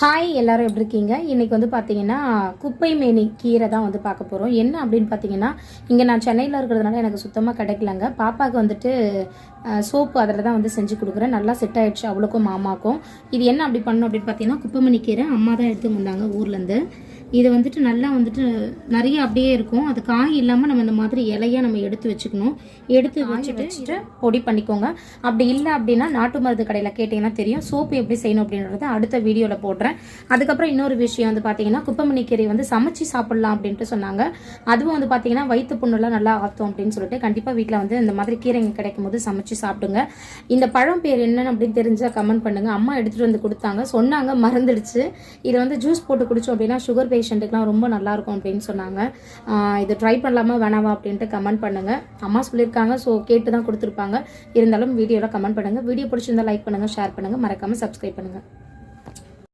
Hi எல்லாரும் எப்படி இருக்கீங்க? இன்னைக்கு வந்து பார்த்தீங்கன்னா குப்பை மேனி கீரை தான் வந்து பார்க்க போகிறோம். என்ன அப்படின்னு பார்த்தீங்கன்னா, இங்கே நான் சென்னையில் இருக்கிறதுனால எனக்கு சுத்தமாக கிடைக்கலங்க. பாப்பாவுக்கு வந்துட்டு சோப்பு அதில் தான் வந்து செஞ்சு கொடுக்குறேன். நல்லா செட் ஆகிடுச்சு அவளுக்கும் மாமாக்கும். இது என்ன அப்படி பண்ணணும் அப்படின்னு பார்த்தீங்கன்னா, குப்பை மேனி கீரை அம்மா தான் எடுத்து வந்தாங்க ஊர்லேருந்து. இது வந்துட்டு நல்லா வந்துட்டு நிறைய அப்படியே இருக்கும். அது காய் இல்லாமல் நம்ம இந்த மாதிரி இலையாக நம்ம எடுத்து வச்சுக்கணும். எடுத்து வச்சுட்டு பொடி பண்ணிக்கோங்க. அப்படி இல்லை அப்படின்னா நாட்டு மருந்து கடையில் கேட்டிங்கன்னா தெரியும். சோப்பு எப்படி செய்யணும் அப்படின்றத அடுத்த வீடியோவில் போடுறேன். அதுக்கப்புறம் இன்னொரு விஷயம் வந்து பார்த்தீங்கன்னா, குப்பைமணி கீரை வந்து சமைச்சு சாப்பிட்லாம் அப்படின்ட்டு சொன்னாங்க. அதுவும் வந்து பார்த்தீங்கன்னா வயிற்று புண்ணெல்லாம் நல்லா ஆற்றும் அப்படின்னு சொல்லிட்டு கண்டிப்பாக வீட்டில் வந்து இந்த மாதிரி கீரைங்க கிடைக்கும் போது சமைச்சு சாப்பிடுங்க. இந்த பழம் பேர் என்னன்னு அப்படின்னு தெரிஞ்சால் கமெண்ட் பண்ணுங்கள். அம்மா எடுத்துகிட்டு வந்து கொடுத்தாங்க, சொன்னாங்க, மறந்துடுச்சு. இதை வந்து ஜூஸ் போட்டு குடித்தோம் அப்படின்னா சுகர் பேஷண்ட்டுக்குலாம் ரொம்ப நல்லாயிருக்கும் அப்படின்னு சொன்னாங்க. இது ட்ரை பண்ணலாமா வேணாவா அப்படின்ட்டு கமெண்ட் பண்ணுங்கள். அம்மா சொல்லியிருக்காங்க, ஸோ கேட்டு தான் கொடுத்துருப்பாங்க. இருந்தாலும் வீடியோவில் கமெண்ட் பண்ணுங்கள். வீடியோ பிடிச்சிருந்தா லைக் பண்ணுங்கள், ஷேர் பண்ணுங்கள், மறக்காமல் சப்ஸ்கிரைப் பண்ணுங்கள்.